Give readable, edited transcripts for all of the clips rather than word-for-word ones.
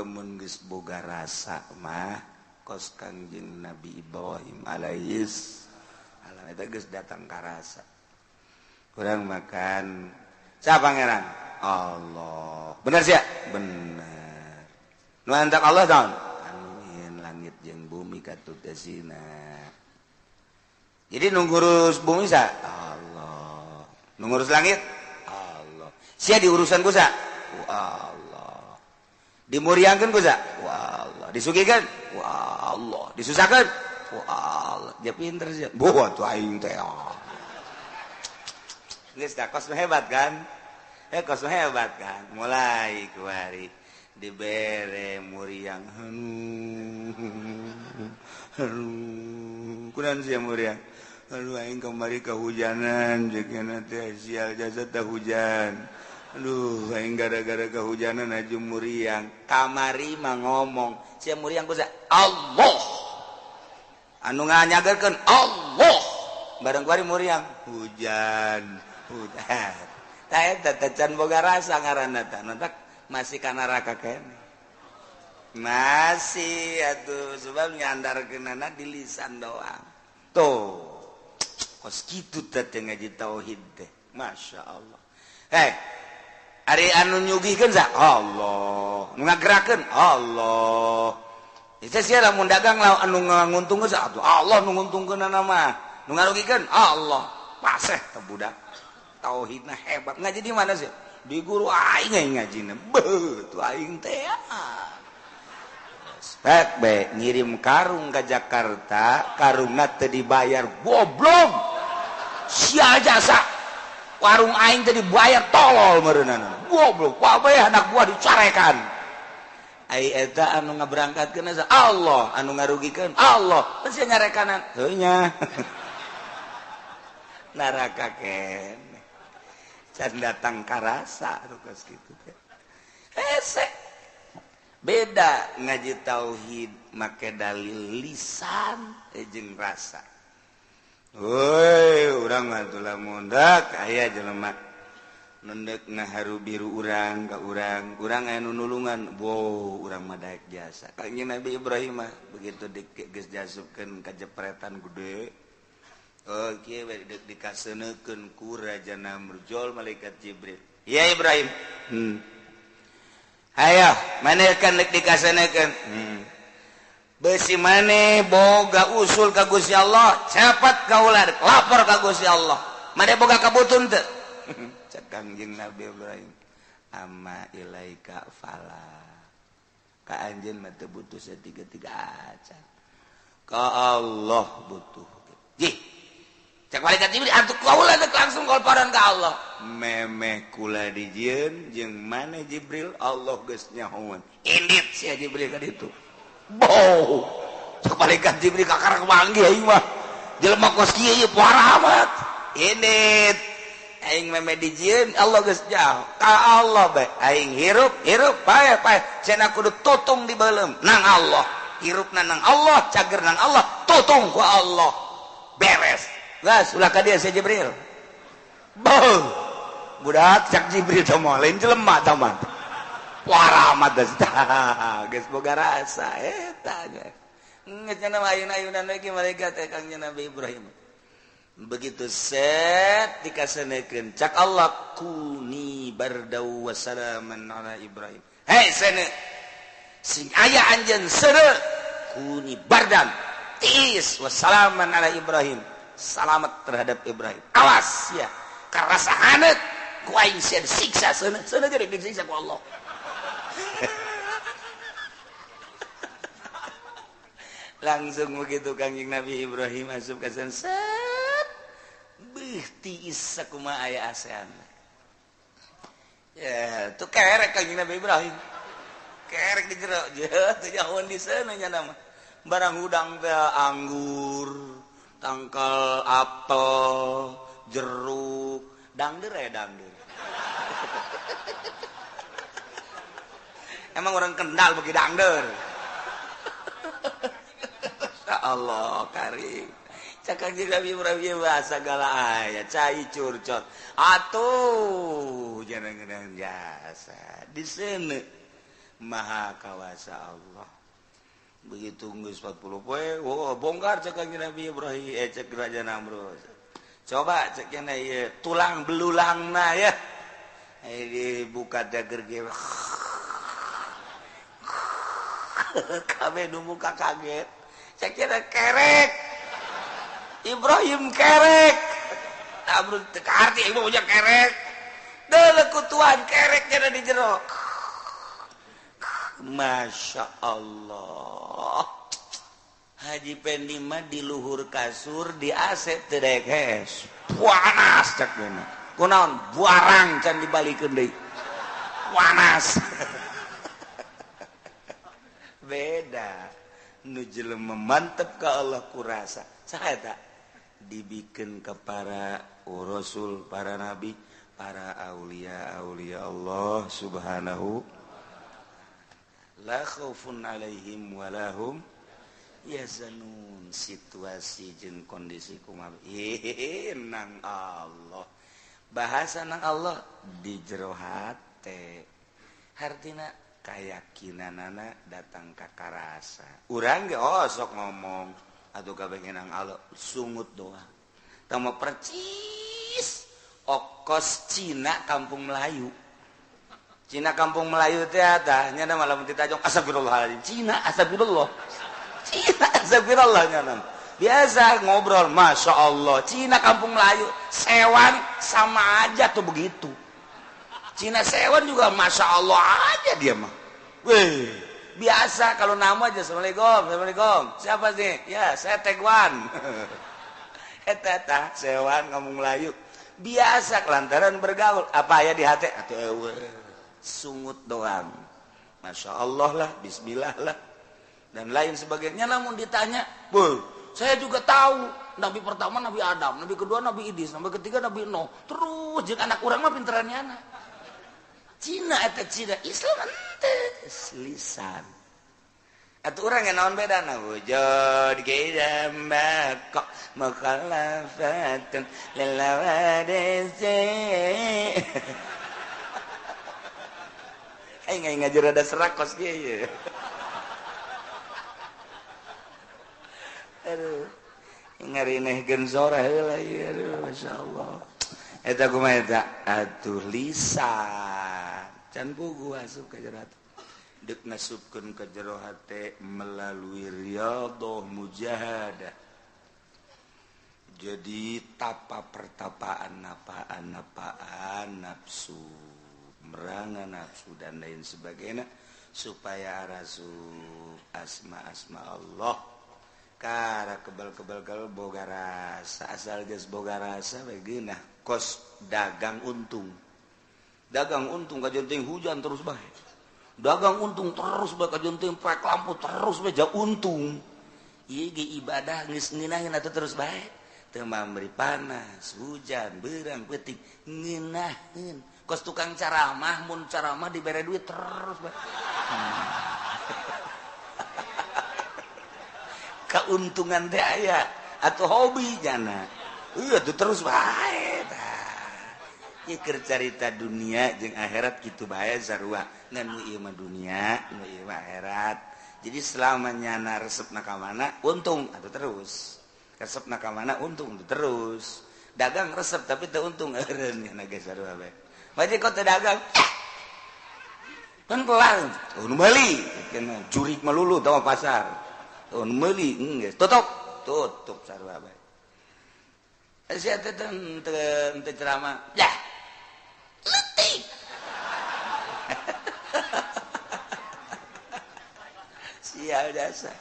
lamun geus boga rasa mah kos Kangjeng Nabi Ibrahim alaihis alam eta geus datang ka rasa. Kurang makan sa pangeran Allah. Bener sia? Bener. Nu antak Allah taun? Amin langit jeung bumi katutesina. Jadi nu ngurus bumi sa? Allah. Nu ngurus langit? Allah. Sia di urusan ku sa? Allah. Dimuriangkeun ku sa? Allah. Disugikeun? Allah. Disusahkeun? Allah. Dia pinter sia. Boh atuh aing teh. Geus da kos hebat kan? Kos hebat kan? Mulai kuari dibere muriang. Kunaon sia muriang? Aduh aing kamari kahujanan jeung teh sial jasa teh hujan. Aduh aing gara-gara kahujanan aju muriang. Kamari mah ngomong, sia muriang ku sa Allah. Anu nganyagerkeun Allah. Bareng kuari muriang hujan. Udah, tak can boga rasa ngaranna teh, nantak masih kana neraka kene. Masih atuh sebab nyandarkeunana di lisan doang. Tuh, kos kitu teh ngaji tauhid teh. Masya Allah. Ari anu nyugihkeun sa Allah, nu ngagerakeun Allah. Itu sia lamun dagang anu nguntungkeun sa Allah nu nguntungkeunana mah. Nu ngarugikeun Allah. Paseh teh budak. Tauhidna hebat. Ngaji di mana sih? Di guru aing ngajina. Beuh, tuh aing teh. Spek be ngirim karung ke Jakarta, karungna teu dibayar goblok. Sia jasa. Warung aing teh dibayar tolol meureunana. Goblok, wae anak gua dicarekan. Ai eta anu ngaberangkatkeun Allah, anu ngarugikeun Allah. Pasti ngarekanan. Heuh nya. Neraka kene. Can datang karasa rukas gitu teh. Hese. Beda ngaji tauhid make dalil lisan jeung rasa. Woi, urang mah teu lamun dak aya jelema nendekna haru biru urang ka urang, urang aya nu nulungan, wow, urang mah daek jasa. Kangjeng Nabi Ibrahim mah begitu geus diasupkeun ka jepretan gede. Oke, dikaseunekeun ku Raja Namrud malaikat Jibril. Ya Ibrahim. Hayo, manekan dikaseunekeun. Besi mane boga usul ka Gusti Allah, cepat kaula lapor ka Gusti Allah. Mane boga kabutun teu? Cak Kangjeng Nabi Ibrahim. Amma ilaika fala. Ka anjeun mah teu butuh satiga-tiga acan. Ka Allah butuh. Jih. Cek malaikat Jibril antuk kaula langsung kolparan ka Allah. Memeh kula dijieun jeung mane Jibril Allah geus nyahoan. Indit sia Jibril ka ditu. Bow. Cek malaikat Jibril kakar kemanggih aing mah. Jelema kos kieu ieu parah amat. Indit. Aing memeh dijieun Allah geus nyaho. Ka Allah bae. Aing hirup pae. Cenah kudu tutung di beuleum nang Allah. Hirupna nang Allah, cager nang Allah, tutung ku Allah. Beres. Gas, ulah ka dia si Jibril. Boh. Budak cak Jibril teh mah lain jelema tah mah. Wara amat dah. Geus boga rasa eta ge. Geus cenah ayun-ayunan lagi malaikat teh Kangjeng Nabi Ibrahim. Begitu set dikaseunekeun cak Allah kuni bardau wa salaman ala Ibrahim. Hei sene. Sing aya anjeun seureu kuni bardan tiis wa salaman ala Ibrahim. Selamat terhadap Ibrahim. Awas ya, karasa hanet ku aing sia disiksa seuneu ge disiksa ku Allah. Langsung begitu Kangjeng Nabi Ibrahim asup ka sana set. Beuh tiis sakumaha aya asean. Ya, tu kerek Kangjeng Nabi Ibrahim. Kerek di jero, teu nyahoan di sana nya nama. Barang hudang teh anggur, tangkal apel, jeruk, dangder. Emang orang Kendal bagi dangder. Ya Allah karim. Cakang juga Ibrahim bahasa gala ayat, cai curcot. Atuh jangan jasa di sini. Maha kawasa Allah. Begitu geus 40 poe, bongkar cek Nabi Ibrahim, cek Raja Namrud. Coba cek ieu tulang belulangna ya. Dibuka dager ge. Kabeh nu muka kaget. Cek kerek. Ibrahim kerek. Namrud teu arti ibu punya kerek. Deuleu kutuan kerek cenah di jero. Masya Allah. Haji Pendi mah di luhur kasur di AC terekes panas cek beuna kunaon buarang can dibalikeun deui panas. Beda nu jelema mantep ka Allah kurasa saha eta dibikeun ka para rasul para nabi para aulia Allah subhanahu la khaufun alaihim walahum yazanun. Situasi jeung kondisi kumaha nang Allah bahasa nang Allah di jero hate hartina kayakinanana datang ka karasa urang ge sok ngomong atuh kabeh nang Allah sungut doa tama percis okos Cina kampung Melayu. Cina kampung Melayu teh eta nya malam ditajong astagfirullahaladzim. Cina astagfirullah. Cina astagfirullah nya biasa ngobrol Masya Allah. Cina kampung Melayu sewan sama aja tuh begitu. Cina sewan juga Masya Allah aja dia mah. Weh, biasa kalau nama aja Assalamualaikum. Siapa sih? Ya, saya Tegwan. Eta sewan kampung Melayu. Biasa kelantaran bergaul. Apa ya di hati? Atuh sungut doang. Masya Allah lah, bismillah lah dan lain sebagainya. Namun ditanya, saya juga tahu Nabi pertama Nabi Adam, Nabi kedua Nabi Idris, Nabi ketiga Nabi Nuh, terus jeung anak urang mah pinterannya anak Cina eta Cina Islam ente lisan atuh urang yang naon bedana wujud kidam kok mukhallafatun lilawadisi. Ngajar ada serakos dia ya. Aduh, ngarinehkeun sora heula ieu aduh masyaallah. Eta kumaha eta? Atuh lisan. Can puguh asup ka jero hate. Deuk nasupkeun ka jero hate melalui riyadhah mujahadah. Jadi tapa pertapaan napaan nafsu. Merangan nafsu dan lain sebagainya supaya arasup asma Allah kara kebal boga rasa asal geus boga rasa begeunah kos dagang untung kajenting hujan terus bae dagang untung terus bae kajenting paek lampu terus bae ja untung ieu ge ibadah geus ngeunaheun atuh terus bae teu memberi panas hujan beurang peuting ngeunaheun kos tukang caramah mun caramah dibere duit terus keuntungan teh aya atuh hobi jana tuh terus bae ieu keur carita dunia jeung akhirat kitu bae sarua ngan nu ieu mah dunia nu ieu mah akhirat jadi selama nyana resepna ka mana untung atuh terus resepna ka mana untung atuh terus dagang resep tapi teu untung eureun nya geus sarua bae Baji kau dagang, kan pelan, nu meuli, jurik melulu tahu pasar, nu meuli, tutup sarua bae. Sia teh teu ceramah, ya, letik. Sial jasa.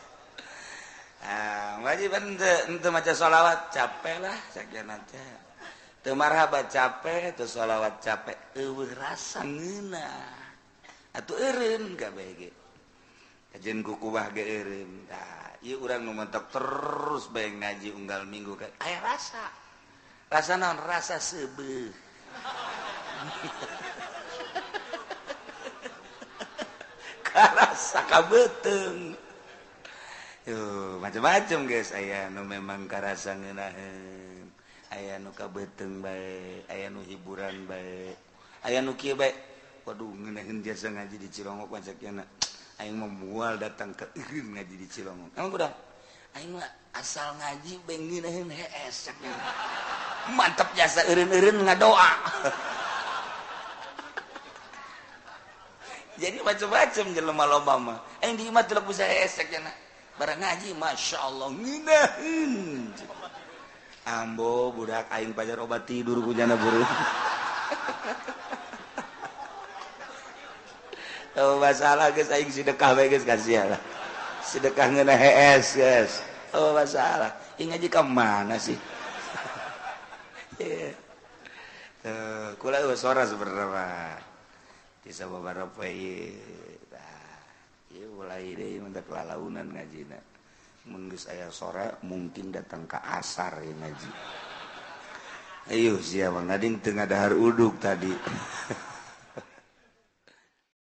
Wajib ente maca sholawat capek lah, sakian aja. Teu marhabat capek, teu sholawat capek, eueuh rasa ngeunah. Atuh eureun kabeh ge. Kajen kukubah ge eureun. Tah, ieu urang nu mentok terus bae ngaji unggal minggu ka. Aya rasa. Rasa naon? Rasa seubeuh. Karasa kabeuteng. Yo, macam-macam guys, aya nu memang karasa ngeunaheun. Aya nu kabeuteng bae, aya nu hiburan bae, aya nu kieu bae waduh ngeunaheun jasa ngaji di Cilongok pancakna aing mah moal datang ke eureun ngaji di Cilongok emang kudah aing mah asal ngaji beng ngeunaheun hees mantap jasa eureun-eureun ngadoa jadi macam-macam jelema loba mah aing di imah teu bisa hees cenah barang ngaji masyaallah ngeunaheun ambo budak aing pajar obat tidur ku jana buru oh masalah guys aing sedekah we guys kasihan lah sedekah ngeuna hees guys oh masalah ing ngaji ka mana sih tuh kula suara seberapa bisa beberapa ieu ieu mulai deui mentak lalaunan ngajina mun geus aya sore mungkin datang ke asar ya ngaji ayo sia Bang Nading teu ngadahar uduk tadi